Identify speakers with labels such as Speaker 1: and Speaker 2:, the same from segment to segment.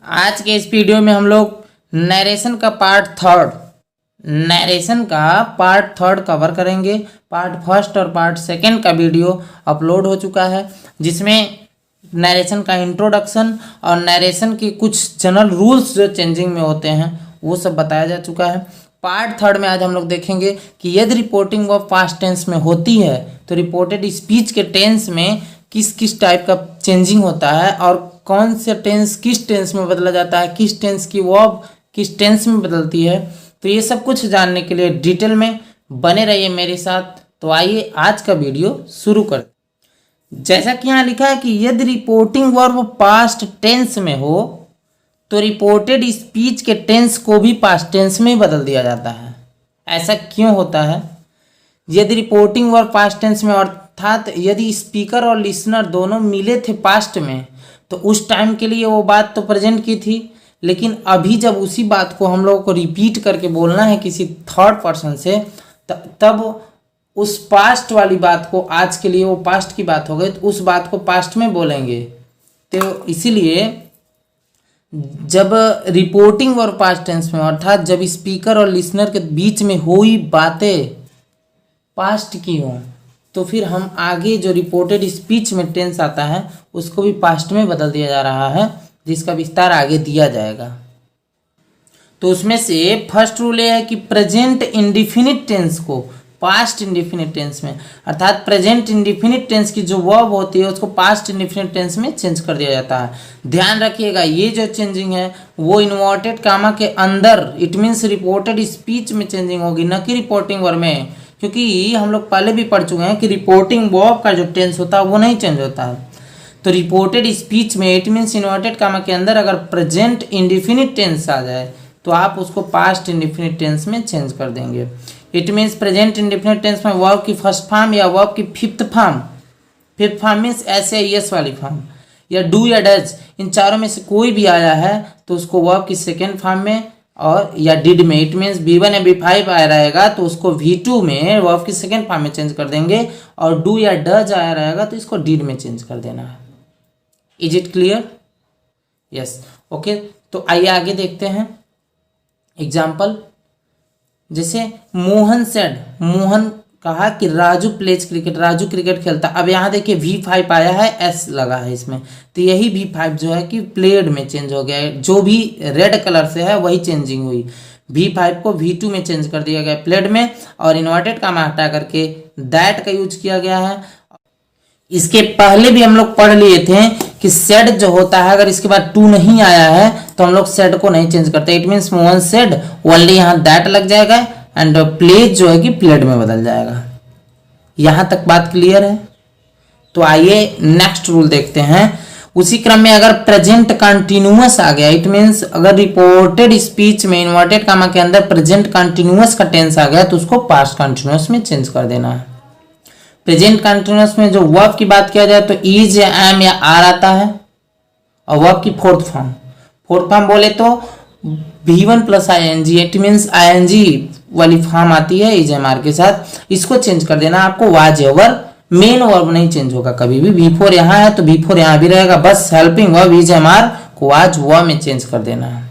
Speaker 1: आज के इस वीडियो में हम लोग नरेशन का पार्ट थर्ड कवर करेंगे। पार्ट फर्स्ट और पार्ट सेकंड का वीडियो अपलोड हो चुका है, जिसमें नरेशन का इंट्रोडक्शन और नरेशन की कुछ जनरल रूल्स जो चेंजिंग में होते हैं वो सब बताया जा चुका है। पार्ट थर्ड में आज हम लोग देखेंगे कि यदि रिपोर्टिंग वर्ब पास्ट टेंस में होती है तो रिपोर्टेड स्पीच के टेंस में किस किस टाइप का चेंजिंग होता है और कौन से टेंस किस टेंस में बदला जाता है, किस टेंस की वर्ब किस टेंस में बदलती है। तो ये सब कुछ जानने के लिए डिटेल में बने रहिए मेरे साथ। तो आइए आज का वीडियो शुरू कर। जैसा कि यहाँ लिखा है कि यदि रिपोर्टिंग वर्ब पास्ट टेंस में हो तो रिपोर्टेड स्पीच के टेंस को भी पास्ट टेंस में बदल दिया जाता है। ऐसा क्यों होता है? यदि रिपोर्टिंग वर्ब पास्ट टेंस में अर्थात यदि स्पीकर और लिसनर दोनों मिले थे पास्ट में तो उस टाइम के लिए वो बात तो प्रेजेंट की थी, लेकिन अभी जब उसी बात को हम लोगों को रिपीट करके बोलना है किसी थर्ड पर्सन से तब उस पास्ट वाली बात को, आज के लिए वो पास्ट की बात हो गई तो उस बात को पास्ट में बोलेंगे। तो इसीलिए जब रिपोर्टिंग वर्ब पास्ट टेंस में अर्थात जब स्पीकर और लिसनर के बीच में हुई बातें पास्ट की हो तो फिर हम आगे जो रिपोर्टेड स्पीच में टेंस आता है उसको भी पास्ट में बदल दिया जा रहा है, जिसका विस्तार आगे दिया जाएगा। तो उसमें से फर्स्ट रूल ये है कि प्रेजेंट इंडिफिनिट टेंस को पास्ट इंडिफिनिट टेंस में अर्थात प्रेजेंट इंडिफिनिट टेंस की जो वर्ब होती है उसको पास्ट इंडिफिनिट टेंस में चेंज कर दिया जाता है। ध्यान रखिएगा ये जो चेंजिंग है वो इन्वर्टेड कामा के अंदर, इट मीन्स रिपोर्टेड स्पीच में चेंजिंग होगी, न कि रिपोर्टिंग वर्ब में, क्योंकि हम लोग पहले भी पढ़ चुके हैं कि रिपोर्टिंग वर्ब का जो टेंस होता है वो नहीं चेंज होता है। तो रिपोर्टेड स्पीच में इट मीन्स इन्वर्टेड कामा के अंदर अगर प्रेजेंट इंडिफिनिट टेंस आ जाए तो आप उसको पास्ट इंडिफिनिट टेंस में चेंज कर देंगे। It means present indefinite tense में वर्ब की फर्स्ट फॉर्म या वर्ब की फिफ्थ फॉर्म मीन्स ऐसे यस वाली फॉर्म या डू या डज, इन चारों में से कोई भी आया है तो उसको वर्ब की सेकेंड फॉर्म में और या डिड में, इट मीन्स B1 या B5 आया रहेगा तो उसको V2 में वर्ब की सेकेंड फॉर्म में चेंज कर देंगे, और डू या डज आया रहेगा तो इसको डिड में चेंज कर देना है। Is it clear? Yes, okay. तो आइए आगे देखते हैं एग्जाम्पल। जैसे मोहन सेड, मोहन कहा कि Raju pledge cricket, Raju cricket खेलता। अब यहाँ देखिए V5 आया है, S लगा है इसमें, तो यही V5 जो है कि प्लेड में चेंज हो गया है, जो भी रेड कलर से है वही चेंजिंग हुई। V5 को V2 में चेंज कर दिया गया प्लेड में, और इन्वर्टेड कामा हटा करके दैट का यूज किया गया है। इसके पहले भी हम लोग पढ़ लिए थे कि सेड जो होता है अगर इसके बाद टू नहीं आया है तो हम लोग सेड को नहीं चेंज करते। It means Mohan said only, यहाँ दैट लग जाएगा एंड प्लेज जो है कि प्लेड में बदल जाएगा। यहां तक बात क्लियर है? तो आइए नेक्स्ट रूल देखते हैं। उसी क्रम में अगर प्रेजेंट कंटिन्यूअस आ गया, इट मीन्स अगर रिपोर्टेड स्पीच में इन्वर्टेड कामा के अंदर प्रेजेंट कंटिन्यूअस का टेंस आ गया तो उसको पास्ट कंटिन्यूअस में चेंज कर देना है। प्रेजेंट कंटिन्यूअस में जो वर्ब की बात किया जाए तो इज या एम या आर आता है, और वर्ब की फोर्थ फॉर्म बोले तो V1 plus ING, it means ING वाली फॉर्म आती है इज एम आर के साथ, इसको चेंज कर देना आपको। वाज ओवर मेन वर्ब नहीं चेंज होगा कभी भी। V4 यहाँ है तो V4 यहाँ भी रहेगा, बस helping verb is am are को वाज वर्ब में चेंज कर देना है।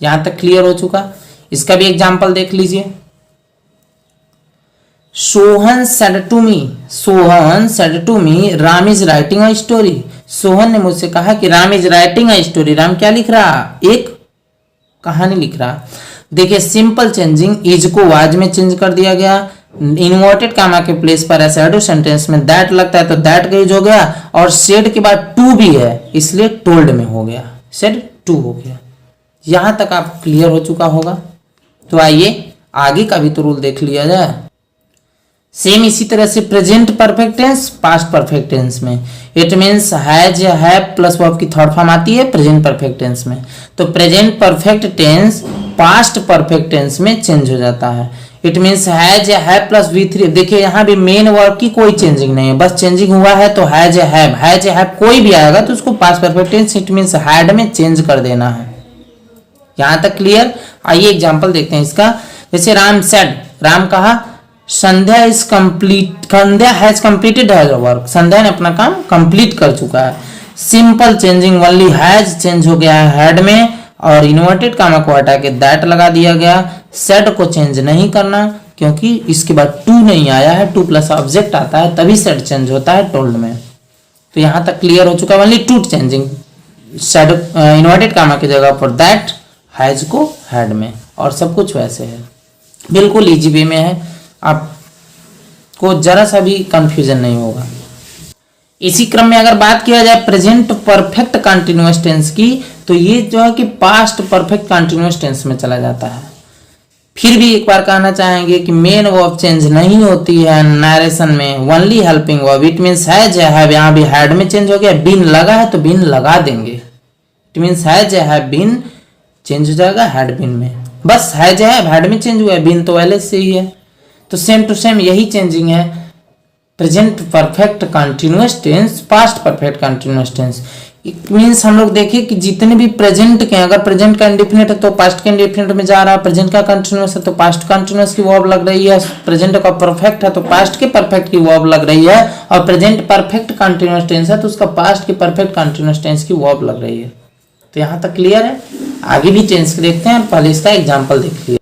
Speaker 1: यहां तक क्लियर हो चुका? इसका भी एग्जाम्पल देख लीजिए। Sohan said to me Ram is writing a story. Sohan ने मुझसे कहा कि Ram is writing a story. Ram क्या लिख रहा? एक कहानी लिख रहा। देखिए सिंपल चेंजिंग, इज को वाज में चेंज कर दिया गया, इन्वर्टेड कामा के प्लेस पर ऐसे सेंटेंस में दैट लगता है तो दैट का यूज हो गया, और सेड के बाद टू भी है इसलिए टोल्ड में हो गया, सेड टू हो गया। यहां तक आप क्लियर हो चुका होगा। तो आइए आगे का भी तो रूल देख लिया जाए। सेम इसी तरह से present perfect tense past perfect tense में इट मीन्स हैज या हैव प्लस वर्ब की थर्ड फॉर्म आती है प्रेजेंट परफेक्ट टेंस में, तो present perfect tense past perfect tense में चेंज हो जाता है। इट मीन्स हैज या हैव प्लस V3। देखिए यहाँ भी मेन वर्ब की कोई चेंजिंग नहीं है, बस चेंजिंग हुआ है तो हैज या हैव कोई भी आएगा तो उसको past perfect tense it means had में चेंज कर देना है। यहां तक क्लियर? आइए एग्जाम्पल देखते हैं इसका। जैसे राम सेड, राम कहा संध्या हैज कंप्लीटेड हर वर्क, संध्या ने अपना काम कंप्लीट कर चुका है। Simple changing only has change हो गया है हैड में, और इन्वर्टेड कामा को हटा के दैट लगा दिया गया। सेड को चेंज नहीं करना क्योंकि इसके बाद टू नहीं आया है, टू प्लस ऑब्जेक्ट आता है तभी सेड चेंज होता है टोल्ड में। तो यहां तक क्लियर हो चुका है। Only two changing, said inverted comma की जगह पर दैट, हैज को हैड में, और सब कुछ वैसे है, बिल्कुल इजी वे में है, आपको जरा सा भी कंफ्यूजन नहीं होगा। इसी क्रम में अगर बात किया जाए प्रेजेंट परफेक्ट कंटिन्यूअस टेंस की, तो ये जो है कि पास्ट परफेक्ट कंटिन्यूअस टेंस में चला जाता है। फिर भी एक बार कहना चाहेंगे कि मेन वर्ब चेंज नहीं होती है नरेशन में, only helping verb. It means has या हैव, यहाँ भी हैड में चेंज हो गया, बीन लगा है तो बीन लगा देंगे। इट मींस हैज या हैव बीन चेंज हो जाएगा हैड बीन में, बस हैज या हैड में चेंज हुआ है, बीन तो पहले से ही है। तो सेम टू सेम यही चेंजिंग है present perfect continuous tense, past perfect continuous tense. It means हम लोग देखें कि जितने भी प्रेजेंट के, अगर प्रेजेंट का इंडिफिनिट है तो पास्ट के इंडिफिनिट में जा रहा है, प्रेजेंट का कंटिन्यूअस है तो पास्ट कंटिन्यूअस की वर्ब लग रही है, प्रेजेंट का परफेक्ट है तो पास्ट के परफेक्ट की वर्ब लग रही है, और प्रेजेंट परफेक्ट कंटिन्यूअस टेंस है तो उसका पास्ट के परफेक्ट कंटिन्यूअस टेंस की वर्ब लग रही है। तो यहां तक क्लियर है। आगे भी टेंस देखते हैं, पहले इसका एग्जाम्पल देख लिया।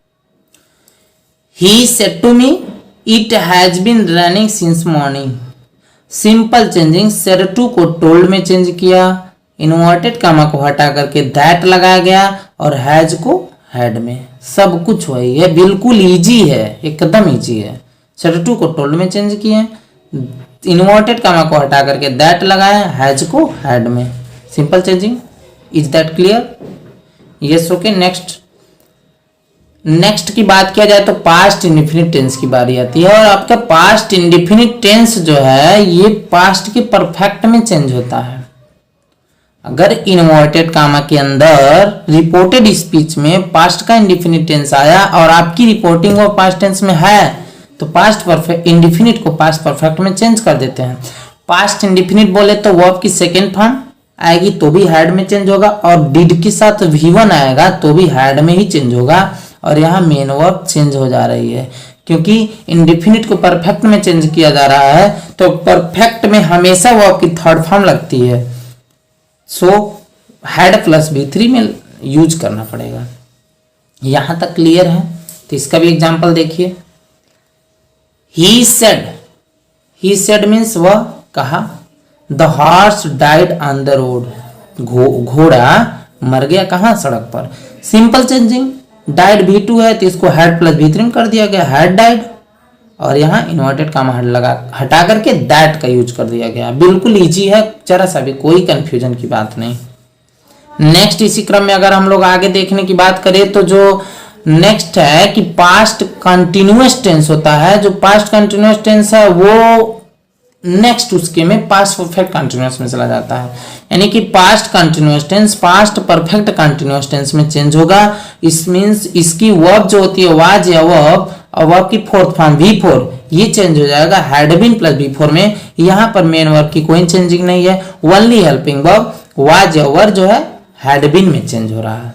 Speaker 1: He said to me it has been running since morning. Simple changing, said to को टोल्ड में चेंज किया, इन्वर्टेड कामा को हटा करके दैट लगाया गया, और हैज को हैड में, सब कुछ वही है, बिल्कुल इजी है, एकदम इजी है। सेड टू को टोल्ड में चेंज किए, इन्वर्टेड कामा को हटा करके दैट लगाया, हैज को हैड में, simple changing. Is that clear? Yes, okay. Next की बात किया जाए तो पास्ट इंडिफिनिट टेंस की बारी आती है, और आपका पास्ट इंडिफिनिट टेंस जो है ये पास्ट के परफेक्ट में चेंज होता है। अगर इन्वर्टेड कामा के अंदर रिपोर्टेड स्पीच में पास्ट का इंडिफिनिट टेंस आया और आपकी रिपोर्टिंग वो पास्ट टेंस में है, तो पास्ट परफेक्ट इंडिफिनिट को पास्ट परफेक्ट में चेंज कर देते हैं। पास्ट इंडिफिनिट बोले तो वर्ब की सेकेंड फॉर्म आएगी तो भी हैड में चेंज होगा, और डिड के साथ V1 आएगा तो भी हैड में ही चेंज होगा, और यहाँ मेन वर्ब चेंज हो जा रही है क्योंकि इंडिफिनिट को परफेक्ट में चेंज किया जा रहा है, तो परफेक्ट में हमेशा वर्ब की थर्ड फॉर्म लगती है, सो हैड प्लस V3 में यूज करना पड़ेगा। यहां तक क्लियर है। तो इसका भी एग्जांपल देखिए। ही सेड मीन्स वह कहा, the horse died on the road, घोड़ा मर गया कहाँ, सड़क पर। सिंपल चेंजिंग, डाइड V2 है तो इसको हैड प्लस V3 कर दिया गया, हैड डाइड, और यहाँ इन्वर्टेड कामा हटा करके दैट का यूज कर दिया गया। बिल्कुल इजी है, जरा सा भी कोई कंफ्यूजन की बात नहीं। नेक्स्ट इसी क्रम में अगर हम लोग आगे देखने की बात करें तो जो नेक्स्ट है कि पास्ट कंटिन्यूअस टेंस होता है। जो पास्ट कंटिन्यूअस टेंस है वो नेक्स्ट उसके में पास्ट परफेक्ट कंटिन्यूअस में चला जाता है, यानी कि past continuous tense past perfect continuous tense में चेंज होगा। इस मींस इसकी वर्ब जो होती है वाज या वर्ब, और वर्ब की फोर्थ फॉर्म V4 ये चेंज हो जाएगा हैड बीन प्लस V4 में। यहाँ पर मेन वर्ब की कोई चेंजिंग नहीं है, ओनली हेल्पिंग वर्ब वाज या वर जो है हैड बीन में चेंज हो रहा है।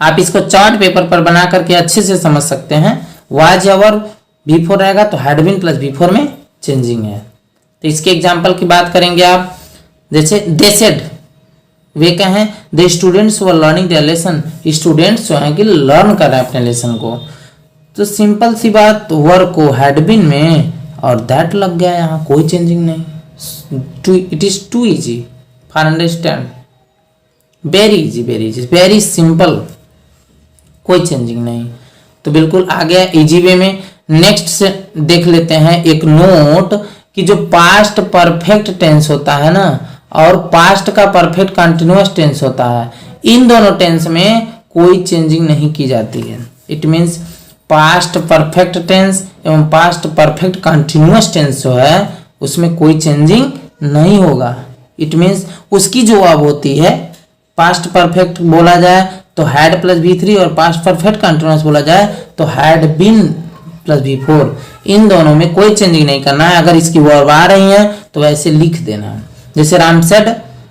Speaker 1: आप इसको चार्ट पेपर पर बना करके अच्छे से समझ सकते हैं। वाज या वर V4 रहेगा तो हैड बीन प्लस V4 में चेंजिंग है। तो इसके एग्जाम्पल की बात करेंगे आप, जैसे दे सेड, वे कहें the students were learning there lesson, students जो हैं कि लर्न कर रहे हैं अपने लेसन को। तो सिंपल सी बात, वर को हैड बीन में और दैट लग गया, यहाँ कोई चेंजिंग नहीं। It is too easy for understand, very easy, very simple, कोई चेंजिंग नहीं। तो बिल्कुल आ गया इजी वे में। नेक्स्ट से देख लेते हैं एक नोट कि जो पास्ट परफेक्ट टेंस होता है ना और पास्ट का परफेक्ट कंटिन्यूअस टेंस होता है, इन दोनों टेंस में कोई चेंजिंग नहीं की जाती है। It means past perfect tense एवं पास्ट परफेक्ट कंटिन्यूअस टेंस जो है उसमें कोई चेंजिंग नहीं होगा। इट मींस उसकी जो अब होती है, पास्ट परफेक्ट बोला जाए तो हैड प्लस V3 और पास्ट परफेक्ट कंटिन्यूअस बोला जाए तो हैड बीन प्लस V4, इन दोनों में कोई चेंजिंग नहीं करना है। अगर इसकी वर्ब आ रही है तो वैसे लिख देना है। जैसे Ram said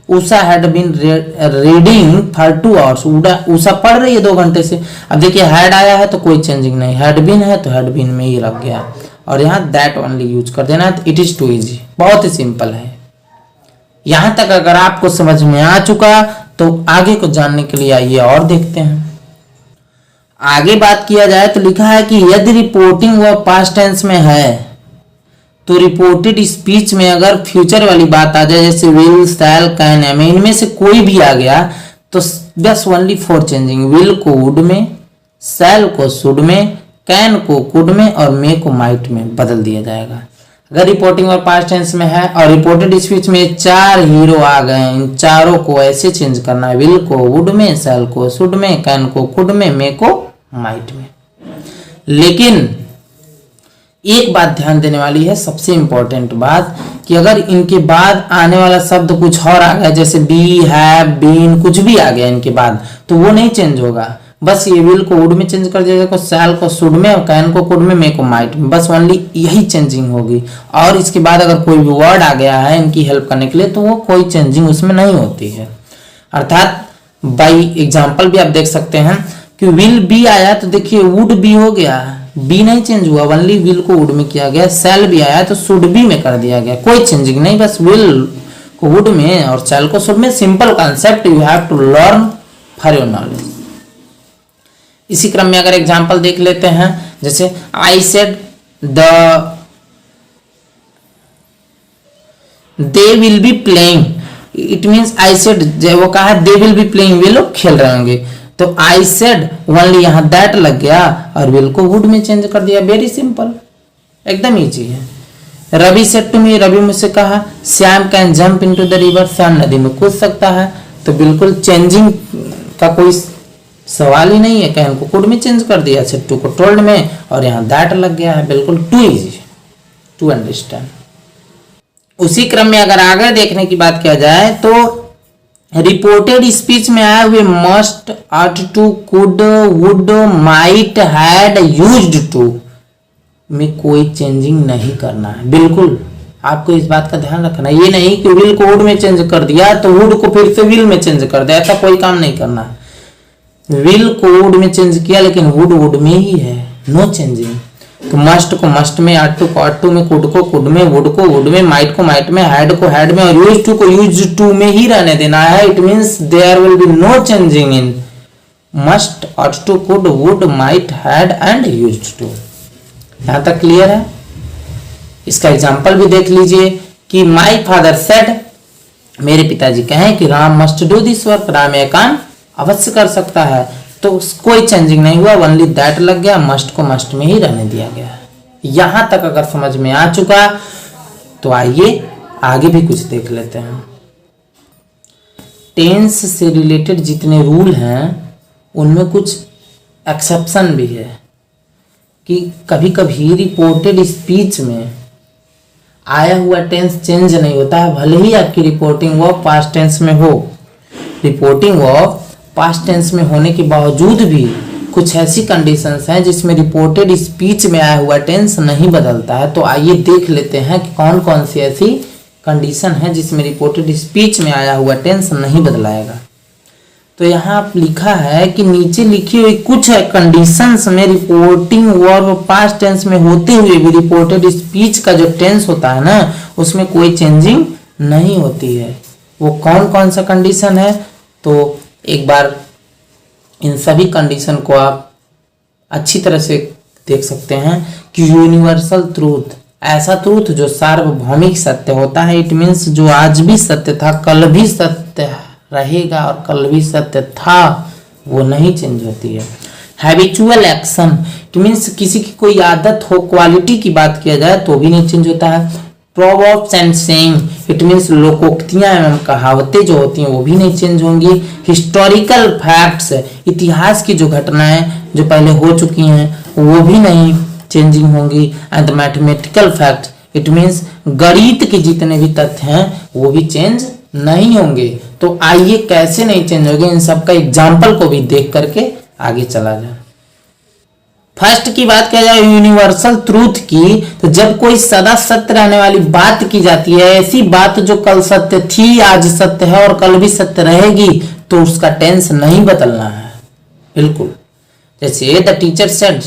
Speaker 1: Usha had been reading for 2 hours, Usha पढ़ रही है 2 घंटे से। अब देखिए हैड आया है तो कोई चेंजिंग नहीं, हैड बीन है तो हैड बीन में ही लग गया, और यहाँ दैट ओनली यूज कर देना है। इट इज टू इजी, बहुत ही सिंपल है। यहां तक अगर आपको समझ में आ चुका तो आगे को जानने के लिए आइए और देखते हैं। आगे बात किया जाए तो लिखा है कि यदि रिपोर्टिंग वर्ब पास्ट टेंस में है तो रिपोर्टेड स्पीच में अगर फ्यूचर वाली बात आ जाए जैसे विल, शैल, कैन, एम, इनमें से कोई भी आ गया तो बस ओनली फॉर चेंजिंग। विल को वुड में, शैल को शुड में, कैन को कुड में और मे को माइट में बदल दिया जाएगा। अगर रिपोर्टिंग और पास्ट टेंस में है और रिपोर्टेड स्पीच में 4 हीरो आ गए, इन चारों को ऐसे चेंज करना है। विल को वुड में, शैल को शुड में, कैन को कुड में, मे को माइट में। लेकिन एक बात ध्यान देने वाली है, सबसे इंपॉर्टेंट बात, कि अगर इनके बाद आने वाला शब्द कुछ और आ गया जैसे बी, हैव, बीन, कुछ भी आ गया इनके बाद तो वो नहीं चेंज होगा। बस ये विल को वुड में चेंज कर दिया जाएगा, शैल को शुड में, और कैन को कुड में, मे को माइट में, बस ओनली यही चेंजिंग होगी। और इसके बाद अगर कोई भी वर्ड आ गया है इनकी हेल्प करने के लिए तो वो कोई चेंजिंग उसमें नहीं होती है। अर्थात बाई एग्जाम्पल भी आप देख सकते हैं कि विल बी आया तो देखिए वुड बी हो गया, बी नहीं चेंज हुआ, ओनली विल को वुड में किया गया। शैल भी आया तो शुड बी में कर दिया गया, कोई चेंजिंग नहीं, बस विल को वुड में और शैल को शुड में। Simple concept, you have to learn for your knowledge. इसी क्रम में अगर एग्जांपल देख लेते हैं जैसे I said they will be playing, it means I said, वो कहा दे विल बी प्लेइंग, वे लोग खेल रहे होंगे, तो आई सेड ओनली यहां दैट लग गया और विल को वुड में चेंज कर दिया। वेरी सिंपल, एकदम इजी है। Ravi said to me, Ravi मुझसे कहा Shyam can jump into the river, Shyam नदी में कूद सकता है, तो बिल्कुल चेंजिंग का कोई सवाल ही नहीं है। कैन को कुड में चेंज कर दिया, सेड टू को टोल्ड में, और यहाँ दैट लग गया है, बिल्कुल टू इजी टू अंडरस्टैंड। उसी क्रम में अगर आगे देखने की बात किया जाए तो रिपोर्टेड स्पीच में आए हुए must, ought to, could, would, might, had, used to में कोई चेंजिंग नहीं करना है। बिल्कुल आपको इस बात का ध्यान रखना है, ये नहीं कि विल को वुड में चेंज कर दिया तो वुड को फिर से विल में चेंज कर दिया, ऐसा कोई काम नहीं करना है। विल को वुड में चेंज किया लेकिन वुड वुड में ही है, नो चेंजिंग। तो मस्ट को मस्ट में, ऑट टू को ऑट टू में, कुड को कुड में, वुड को वुड में, माइट को माइट में, हैड को हैड में और यूज्ड टू को यूज्ड टू में ही रहने देना है। It means there will be no changing in must, ought to, could, would, might, had and used to. यहां तक क्लियर है? इसका एग्जांपल भी देख लीजिए कि माय फादर सेड, मेरे पिताजी कहें कि Ram must do this work, Ram यह काम अवश्य कर सकता है, तो कोई चेंजिंग नहीं हुआ, ओनली दैट लग गया, मस्ट को मस्ट में ही रहने दिया गया। यहां तक अगर समझ में आ चुका तो आइए आगे भी कुछ देख लेते हैं। टेंस से रिलेटेड जितने रूल हैं उनमें कुछ एक्सेप्शन भी है कि कभी कभी रिपोर्टेड स्पीच में आया हुआ टेंस चेंज नहीं होता है, भले ही आपकी रिपोर्टिंग वर्ब पास्ट टेंस में हो। रिपोर्टिंग वर्ब पास्ट टेंस में होने के बावजूद भी कुछ ऐसी कंडीशंस हैं जिसमें रिपोर्टेड स्पीच में आया हुआ टेंस नहीं बदलता है। तो आइए देख लेते हैं कि कौन कौन सी ऐसी कंडीशन है जिसमें रिपोर्टेड स्पीच में आया हुआ टेंस नहीं बदलाएगा। तो यहाँ आप लिखा है कि नीचे लिखी हुई कुछ कंडीशंस में रिपोर्टिंग वर्ब पास्ट टेंस में होते हुए भी रिपोर्टेड स्पीच का जो टेंस होता है ना उसमें कोई चेंजिंग नहीं होती है। वो कौन कौन सा कंडीशन है? तो एक बार इन सभी कंडीशन को आप अच्छी तरह से देख सकते हैं कि यूनिवर्सल ट्रूथ, ऐसा ट्रूथ जो सार्वभौमिक सत्य होता है, इट मीन्स जो आज भी सत्य था कल भी सत्य रहेगा और कल भी सत्य था, वो नहीं चेंज होती है। हैबिचुअल एक्शन, इट मीन्स किसी की कोई आदत हो, क्वालिटी की बात किया जाए तो भी नहीं चेंज होता है। Proverbs and saying, it means लोकोक्तियां एवं कहावतें जो होती हैं वो भी नहीं चेंज होंगी। हिस्टोरिकल फैक्ट्स, इतिहास की जो घटनाएं जो पहले हो चुकी हैं वो भी नहीं चेंजिंग होंगी। And mathematical fact, it means गणित के जितने भी तथ्य हैं वो भी चेंज नहीं होंगे। तो आइए कैसे नहीं चेंज होंगे इन सब का एग्जाम्पल को भी देख करके आगे चला जाए। फर्स्ट की बात किया जाए यूनिवर्सल ट्रूथ की, तो जब कोई सदा सत्य रहने वाली बात की जाती है, ऐसी बात जो कल सत्य थी आज सत्य है और कल भी सत्य रहेगी, तो उसका टेंस नहीं बदलना है बिल्कुल। जैसे द टीचर सेड,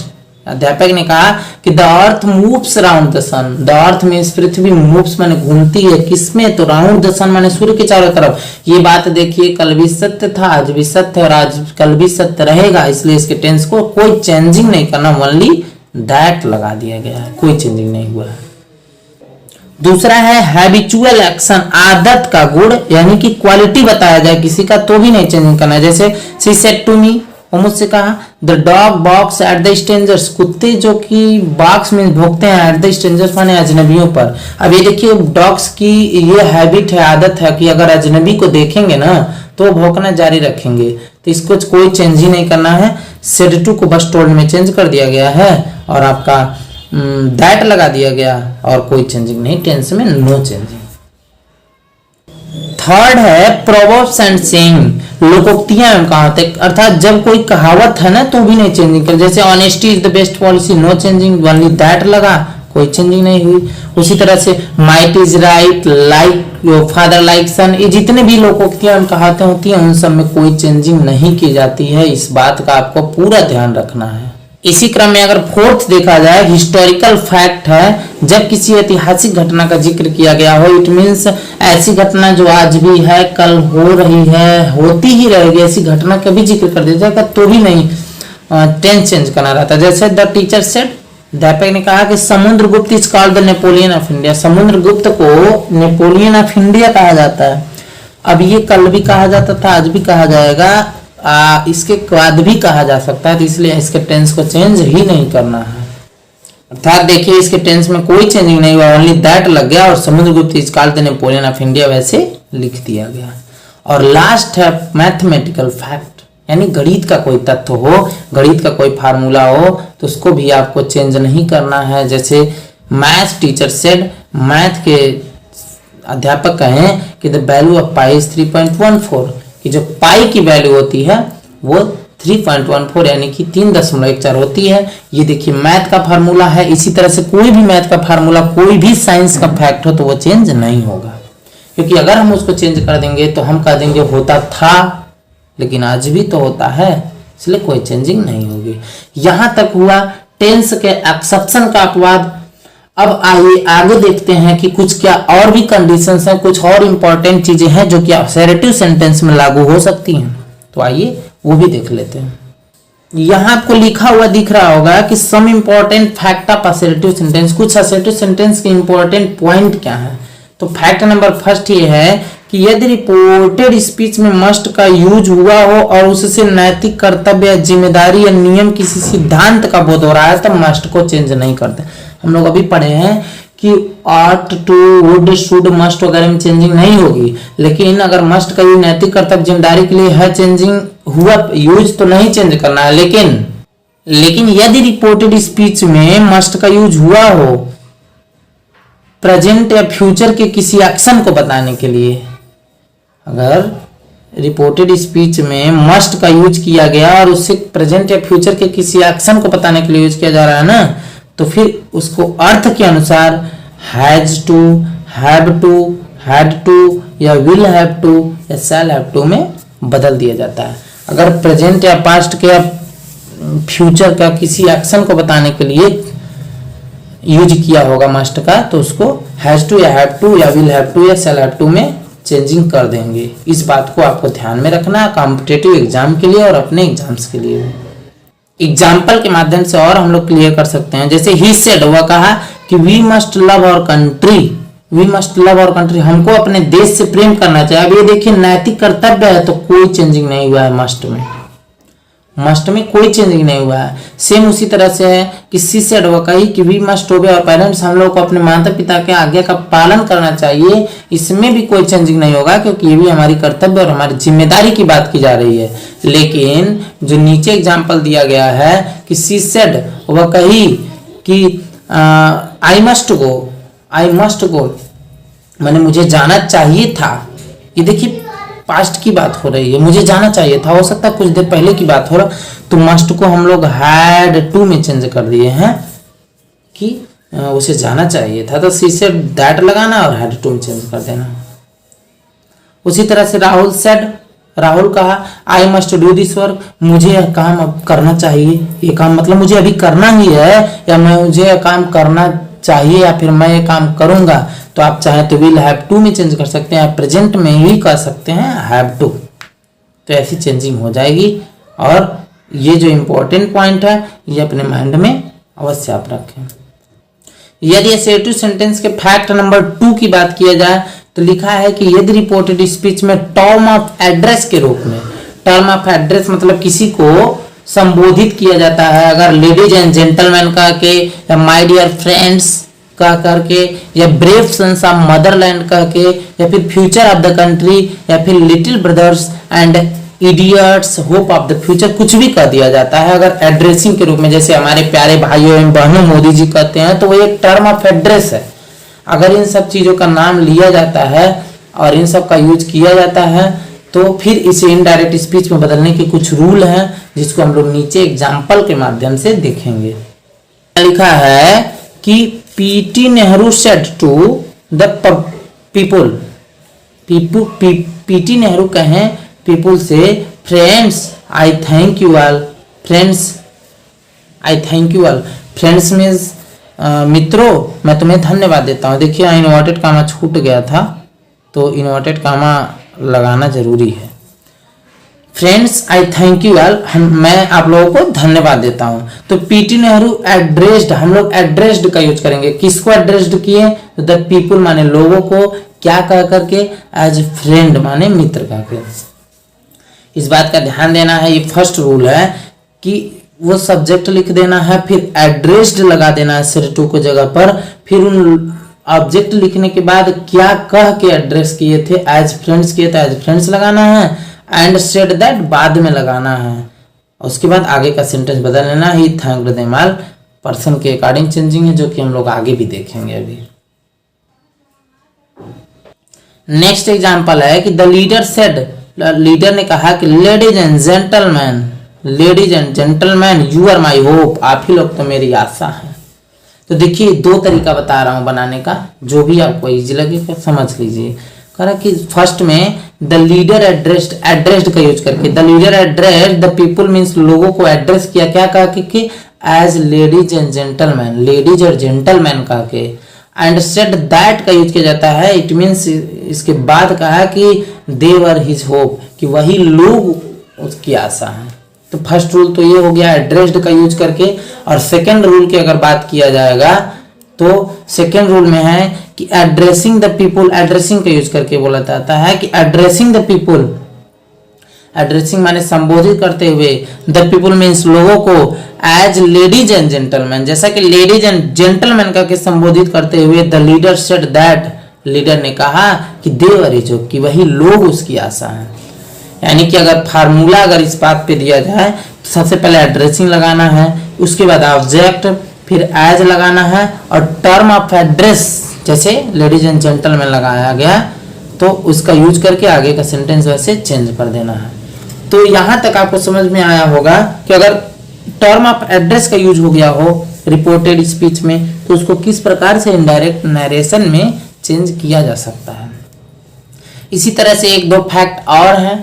Speaker 1: अध्यापक ने कहा कि the earth moves around the sun, the earth means पृथ्वी, मूव्स माने घूमती है, किसमें, तो राउंड द सन माने सूर्य के चारों तरफ। ये बात देखिए कल भी सत्य था, आज भी सत्य और आज कल भी सत्य रहेगा, इसलिए इसके टेंस को कोई चेंजिंग नहीं करना, ओनली दैट लगा दिया गया है, कोई चेंजिंग नहीं हुआ है। दूसरा है हैबिचुअल एक्शन, आदत का गुण, यानी कि क्वालिटी बताया जाए किसी का तो भी नहीं चेंजिंग करना है। जैसे शी सेड टू मी, वो मुझसे कहा, the dog box at the strangers, कुत्ते जो कि बॉक्स में भौंकते हैं, एट द स्ट्रेंजर्स माने अजनबियों पर। अब ये देखिए डॉग्स की ये हैबिट है, आदत है कि अगर अजनबी को देखेंगे ना तो भौंकना जारी रखेंगे, तो इसको कोई चेंज ही नहीं करना है। सेड टू को बस टोल्ड में चेंज कर दिया गया है और आपका दैट लगा दिया गया और कोई चेंजिंग नहीं, टेंस में नो चेंजिंग। थर्ड है प्रोवर्ब्स एंड सेइंग, लोकोक्तियां एवं कहावतें, अर्थात जब कोई कहावत है ना तो भी नहीं चेंजिंग कर, जैसे honesty is the best policy, no changing, only that लगा, कोई चेंजिंग नहीं हुई। उसी तरह से might is right, like father like son, ये जितने भी लोकोक्तियां एवं कहावतें होती हैं उन सब में कोई चेंजिंग नहीं की जाती है, इस बात का आपको पूरा ध्यान रखना है। इसी क्रम में अगर फोर्थ देखा जाए, हिस्टोरिकल फैक्ट है, जब किसी ऐतिहासिक घटना का जिक्र किया गया हो, इट मीन्स ऐसी घटना जो आज भी है, कल हो रही है, होती ही रहेगी, ऐसी घटना का भी जिक्र कर दिया जाएगा तो भी नहीं टेंस चेंज करना रहता। जैसे द टीचर सेड, अध्यापक ने कहा कि Samudragupta is called the Napoleon of India, Samudragupta को नेपोलियन ऑफ इंडिया कहा जाता है। अब ये कल भी कहा जाता था, आज भी कहा जाएगा, इसके बाद भी कहा जा सकता है, तो इसलिए इसके टेंस को चेंज ही नहीं करना है। अर्थात देखिए इसके टेंस में कोई चेंजिंग नहीं हुआ, ओनली दैट लग गया और Samudragupta is called the Napoleon of India वैसे लिख दिया गया। और लास्ट है मैथमेटिकल फैक्ट, यानी गणित का कोई तथ्य हो, गणित का कोई फार्मूला हो तो उसको भी आपको चेंज नहीं करना है। जैसे मैथ टीचर सेड, मैथ के अध्यापक कहें कि the value of pi is 3.14, कि जो पाई की वैल्यू होती है वो 3.14 यानी कि 3.14 होती है। ये देखिए मैथ का फार्मूला है। इसी तरह से कोई भी मैथ का फार्मूला, कोई भी साइंस का फैक्ट हो तो वो चेंज नहीं होगा, क्योंकि अगर हम उसको चेंज कर देंगे तो हम कह देंगे होता था लेकिन आज भी तो होता है, इसलिए कोई चेंजिंग नहीं होगी। यहां तक हुआ टेंस के एक्सेप्शन का अपवाद। अब आइए आगे देखते हैं कि कुछ क्या और भी कंडीशंस हैं, कुछ और इंपॉर्टेंट चीजें हैं जो कि असर्टिव सेंटेंस में लागू हो सकती हैं, तो आइए वो भी देख लेते हैं। यहां आपको लिखा हुआ दिख रहा होगा कि some important fact of assertive sentence, कुछ असर्टिव सेंटेंस के इंपॉर्टेंट पॉइंट क्या है। तो फैक्ट नंबर फर्स्ट ये है कि यदि रिपोर्टेड स्पीच में मस्ट का यूज हुआ हो और उससे नैतिक कर्तव्य या जिम्मेदारी या नियम किसी सिद्धांत का बोध हो रहा है तो मस्ट को चेंज नहीं करते। हम लोग अभी पढ़े हैं कि ought, to, would, should, must वगैरह में चेंजिंग नहीं होगी, लेकिन अगर मस्ट का यूज नैतिक कर्तव्य जिम्मेदारी के लिए है, चेंजिंग हुआ यूज तो नहीं चेंज करना है। लेकिन यदि रिपोर्टेड स्पीच में मस्ट का यूज हुआ हो प्रेजेंट या फ्यूचर के किसी एक्शन को बताने के लिए, अगर रिपोर्टेड स्पीच में मस्ट का यूज किया गया और उससे प्रेजेंट या फ्यूचर के किसी एक्शन को बताने के लिए यूज किया जा रहा है ना, तो फिर उसको अर्थ के अनुसार has to, have to, had to या विल हैव टू या शैल हैव टू में बदल दिया जाता है। अगर प्रेजेंट या पास्ट के या फ्यूचर का किसी एक्शन को बताने के लिए यूज किया होगा मस्ट का, तो उसको हैज टू या हैव टू या विल हैव टू या शैल हैव टू में चेंजिंग कर देंगे। इस बात को आपको ध्यान में रखना कॉम्पिटिटिव एग्जाम के लिए और अपने एग्जाम्स के लिए। एग्जाम्पल के माध्यम से और हम लोग क्लियर कर सकते हैं। जैसे ही सेड, वह कहा कि we must love our country, we must love our country, हमको अपने देश से प्रेम करना चाहिए। अब ये देखिए नैतिक कर्तव्य है तो कोई चेंजिंग नहीं हुआ है मस्ट में, मस्ट में कोई चेंजिंग नहीं हुआ है। सेम उसी तरह से है कि सी सेड, वह कही कि we must obey our parents, हम लोग को अपने माता पिता के आज्ञा का पालन करना चाहिए, इसमें भी कोई चेंजिंग नहीं होगा क्योंकि ये भी हमारी कर्तव्य और हमारी जिम्मेदारी की बात की जा रही है। लेकिन जो नीचे एग्जाम्पल दिया गया है कि सी सेड, वह कही कि I must go, I must go मैंने मुझे जाना चाहिए था। ये देखिए पास्ट की बात हो रही है, मुझे जाना चाहिए था, हो सकता है कुछ देर पहले की बात हो रहा, तो मस्ट को हम लोग हैड टू में चेंज कर दिए हैं कि उसे जाना चाहिए था, तो सी सेड दैट लगाना और हैड टू में चेंज कर देना। उसी तरह से राहुल सेड, राहुल कहा I must do this work, मुझे यह काम अब करना चाहिए। ये काम मतलब मुझे अभी करना ही है, या मुझे यह काम करना चाहिए, या फिर मैं ये काम करूंगा। तो आप चाहें तो विल हैव टू में चेंज कर सकते हैं, आप प्रेजेंट में ही कर सकते हैं हैव टू। तो ऐसी चेंजिंग हो जाएगी। और ये जो इंपॉर्टेंट पॉइंट है ये अपने माइंड में अवश्य आप रखें। यदि असर्टिव सेंटेंस के फैक्ट नंबर 2 की बात किया जाए तो लिखा है कि यदि रिपोर्टेड स्पीच में टर्म ऑफ एड्रेस के रूप में, टर्म ऑफ एड्रेस मतलब किसी को संबोधित किया जाता है, अगर लेडीज एंड जेंटलमैन कह के, या माय डियर फ्रेंड्स कह करके, या ब्रेव सन्स ऑफ मदरलैंड कह के, या फिर फ्यूचर ऑफ द कंट्री, या फिर little brothers and idiots hope of the future, कुछ भी कह दिया जाता है अगर एड्रेसिंग के रूप में, जैसे हमारे प्यारे भाइयों एवं बहनों मोदी जी कहते हैं, तो वो एक टर्म ऑफ एड्रेस है। अगर इन सब चीजों का नाम लिया जाता है और इन सब का यूज किया जाता है तो फिर इसे इनडायरेक्ट स्पीच में बदलने के कुछ रूल हैं, जिसको हम लोग नीचे एग्जाम्पल के माध्यम से देखेंगे। लिखा है कि PT Nehru said to the people, PT Nehru कहें पीपुल से, friends I thank you all, friends I thank you all, friends means मित्रों मैं तुम्हें धन्यवाद देता हूँ। देखिए यहाँ इन्वर्टेड कामा छूट गया था, तो इन्वर्टेड कामा लगाना जरूरी है। Friends I thank you all, मैं आप लोगों को धन्यवाद देता हूँ। तो पीटी नेहरू एड्रेस्ड, हम लोग एड्रेस्ड का यूज करेंगे। किसको एड्रेस्ड किए? तो द पीपुल माने लोगों को, क्या कह करके? एज फ्रेंड माने मित्र कह के। इस बात का ध्यान देना है, ये फर्स्ट रूल है कि वो सब्जेक्ट लिख देना है, फिर एड्रेस्ड लगा देना है सिर टू को जगह पर, फिर उन ऑब्जेक्ट लिखने के बाद क्या कह के एड्रेस किए थे, एज फ्रेंड्स किए थे एज फ्रेंड्स लगाना है, एंड सेड दैट बाद में लगाना है। उसके बाद आगे का सेंटेंस बदल लेना। He thanked them all, person के अकॉर्डिंग चेंजिंग है, जो कि हम लोग आगे भी देखेंगे अभी। नेक्स्ट एग्जांपल है कि द लीडर सेड, लीडर ने कहा कि ladies and gentleman, ladies and gentleman you are my hope, आप ही लोग तो मेरी आशा है। तो देखिए दो तरीका बता रहा हूं बनाने का, जो भी आपको इजी लगे समझ लीजिए। कह रहा कि फर्स्ट में द लीडर एड्रेस्ड, एड्रेस्ड का यूज करके, the leader addressed the people means लोगों को एड्रेस किया, क्या कहा कि as ladies and gentleman, ladies और जेंटलमैन कहा के, एंड सेड दैट का यूज किया जाता है, इट मीन्स इसके बाद कहा कि दे वर हिज होप, कि वही लोग उसकी आशा है। तो फर्स्ट रूल तो ये हो गया एड्रेस्ड का यूज करके। और सेकंड रूल की अगर बात किया जाएगा तो सेकंड रूल में है कि एड्रेसिंग द पीपुल, एड्रेसिंग का यूज करके बोला जाता है कि एड्रेसिंग द पीपुल, एड्रेसिंग माने संबोधित करते हुए, द पीपुल मीन्स लोगों को, एज लेडीज एंड जेंटलमैन, जैसा कि लेडीज एंड जेंटलमैन का के संबोधित करते हुए the leader said that, leader ने कहा कि दे वर हिज होप, कि वही लोग उसकी आशा है। यानी कि अगर फार्मूला अगर इस बात पे दिया जाए तो सबसे पहले एड्रेसिंग लगाना है, उसके बाद ऑब्जेक्ट, फिर एज लगाना है, और टर्म ऑफ एड्रेस जैसे लेडीज एंड जेंटलमैन लगाया गया तो उसका यूज करके आगे का सेंटेंस वैसे चेंज कर देना है। तो यहां तक आपको समझ में आया होगा कि अगर टर्म ऑफ एड्रेस का यूज हो गया हो रिपोर्टेड स्पीच में तो उसको किस प्रकार से इनडायरेक्ट नरेशन में चेंज किया जा सकता है। इसी तरह से एक दो फैक्ट और हैं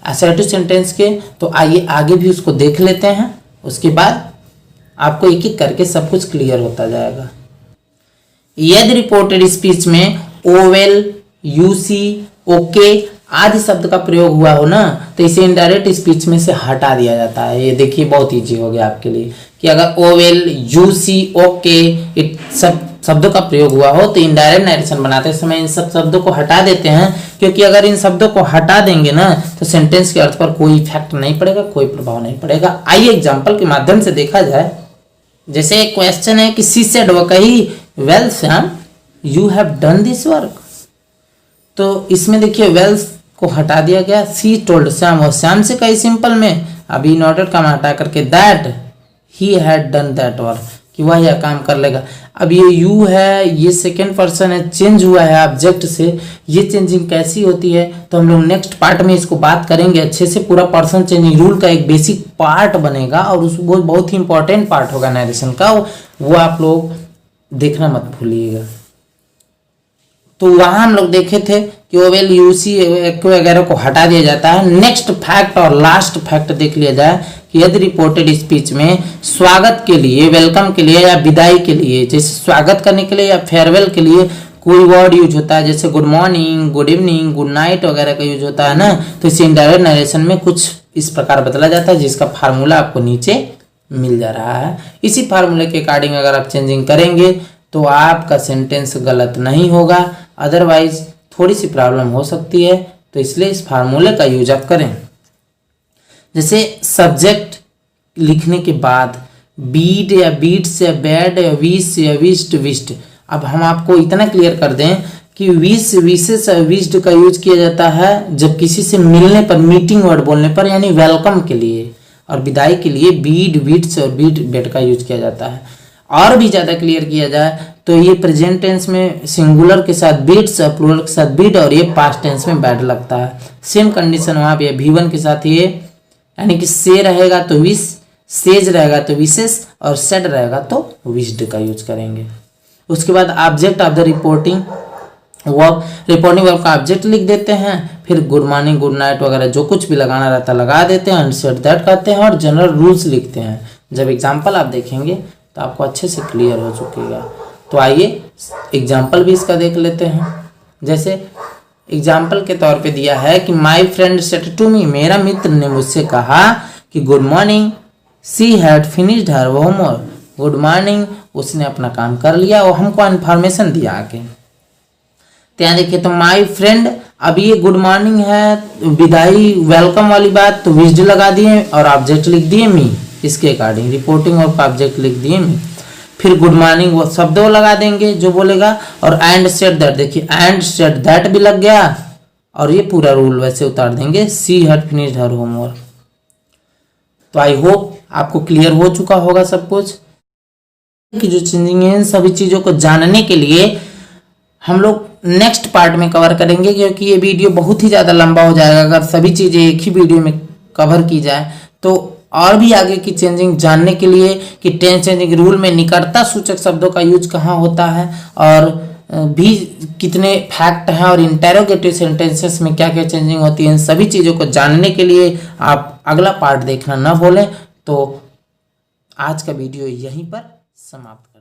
Speaker 1: असर्टिव सेंटेंस के, तो आइए आगे भी उसको देख लेते हैं, उसके बाद आपको एक एक करके सब कुछ क्लियर होता जाएगा। यदि रिपोर्टेड स्पीच में ओवेल, यूसी, ओके आदि शब्द का प्रयोग हुआ हो ना तो इसे इनडायरेक्ट स्पीच में से हटा दिया जाता है। ये देखिए बहुत इजी हो गया आपके लिए कि अगर ओवेल, यूसी, ओके इट सब शब्दों का प्रयोग हुआ हो तो इनडायरेक्ट नरेशन बनाते समय इन सब शब्दों को हटा देते हैं, क्योंकि अगर इन शब्दों को हटा देंगे ना तो सेंटेंस के अर्थ पर कोई इफेक्ट नहीं पड़ेगा, कोई प्रभाव नहीं पड़ेगा। आइए एग्जांपल के माध्यम से देखा जाए। जैसे एक क्वेश्चन है कि सी सेड, वो कही well Shyam you have done this work, तो इसमें देखिए वेल को हटा दिया गया, सी टोल्ड श्याम, वो श्याम से कही सिंपल में, अभी नोटेड का हटा करके that he had done that work, कि वह यह काम कर लेगा। अब ये यू है, ये सेकेंड पर्सन है, चेंज हुआ है ऑब्जेक्ट से, ये चेंजिंग कैसी होती है तो हम लोग नेक्स्ट पार्ट में इसको बात करेंगे अच्छे से। पूरा पर्सन चेंजिंग रूल का एक बेसिक पार्ट बनेगा और उस वो बहुत ही इंपॉर्टेंट पार्ट होगा नरेशन का, वो आप लोग देखना मत भूलिएगा। तो वहां हम लोग देखे थे कि ओवेल यूसी वगैरह को हटा दिया जाता है। नेक्स्ट फैक्ट और लास्ट फैक्ट देख लिया जाए कि यदि रिपोर्टेड स्पीच में स्वागत के लिए, वेलकम के लिए या विदाई के लिए, जैसे स्वागत करने के लिए या फेयरवेल के लिए कोई वर्ड यूज होता है, जैसे good morning, good evening, good night वगैरह का यूज होता है ना, तो इसे इनडायरेक्ट नरेशन में कुछ इस प्रकार बदला जाता है, जिसका फार्मूला आपको नीचे मिल जा रहा है। इसी फार्मूले के अकॉर्डिंग अगर आप चेंजिंग करेंगे तो आपका सेंटेंस गलत नहीं होगा, अदरवाइज थोड़ी सी प्रॉब्लम हो सकती है। तो इसलिए इस फार्मूले का यूज आप करें। जैसे सब्जेक्ट लिखने के बाद बीट या बीट्स या बैड या विश या विश्ड विश्ड, अब हम आपको इतना क्लियर कर दें कि विश, विशेष और विश्ड का यूज किया जाता है जब किसी से मिलने पर, मीटिंग वर्ड बोलने पर, यानी वेलकम के लिए, और विदाई के लिए बीड, बीट्स और बीट बेड का यूज किया जाता है। और भी ज़्यादा क्लियर किया जाए तो ये प्रेजेंट टेंस में सिंगुलर के साथ बीट्स और प्लूरल के साथ बीड, और ये पास्ट टेंस में बैड लगता है। सेम कंडीशन वहाँ पे V1 के साथ ये, यानी कि से रहेगा तो विश, सेज रहेगा तो विशेष, और सेड रहेगा तो विश्ड का यूज करेंगे। उसके बाद object of the reporting verb, reporting verb का ऑब्जेक्ट लिख देते हैं, फिर गुड मॉर्निंग, गुड नाइट वगैरह जो कुछ भी लगाना रहता है लगा देते हैं, सेड दैट कहते हैं, और जनरल रूल्स लिखते हैं। जब एग्जाम्पल आप देखेंगे तो आपको अच्छे से क्लियर हो चुकेगा। तो आइए एग्जाम्पल भी इसका देख लेते हैं। जैसे एग्जाम्पल के तौर पे दिया है कि my friend said to me, मेरा मित्र ने मुझसे कहा कि good morning, she had finished her homework, good morning, उसने अपना काम कर लिया, और हमको इन्फॉर्मेशन दिया आके। तो यहाँ देखिए, तो माई फ्रेंड, अब ये गुड मॉर्निंग है, विदाई वेलकम वाली बात, तो विश्ड लगा दिए और ऑब्जेक्ट लिख दिए मी, इसके अकॉर्डिंग रिपोर्टिंग और ऑब्जेक्ट लिख दिए मी। फिर गुड मॉर्निंग वो शब्द वो लगा देंगे जो बोलेगा, और एंड सेड दैट, देखिए एंड सेड दैट भी लग गया, और ये पूरा रूल वैसे उतार देंगे, she had finished her homework. तो आई होप आपको क्लियर हो चुका होगा सब कुछ कि जो चेंजिंग है। इन सभी चीज़ों को जानने के लिए हम लोग नेक्स्ट पार्ट में कवर करेंगे, क्योंकि ये वीडियो बहुत ही ज़्यादा लंबा हो जाएगा अगर सभी चीज़ें एक ही वीडियो में कवर की जाए। तो और भी आगे की चेंजिंग जानने के लिए कि टेंस चेंजिंग रूल में निकटता सूचक शब्दों का यूज कहाँ होता है, और भी कितने फैक्ट हैं, और इंटेरोगेटिव सेंटेंसेस में क्या क्या चेंजिंग होती है, इन सभी चीज़ों को जानने के लिए आप अगला पार्ट देखना ना भूलें। तो आज का वीडियो यहीं पर समाप्त।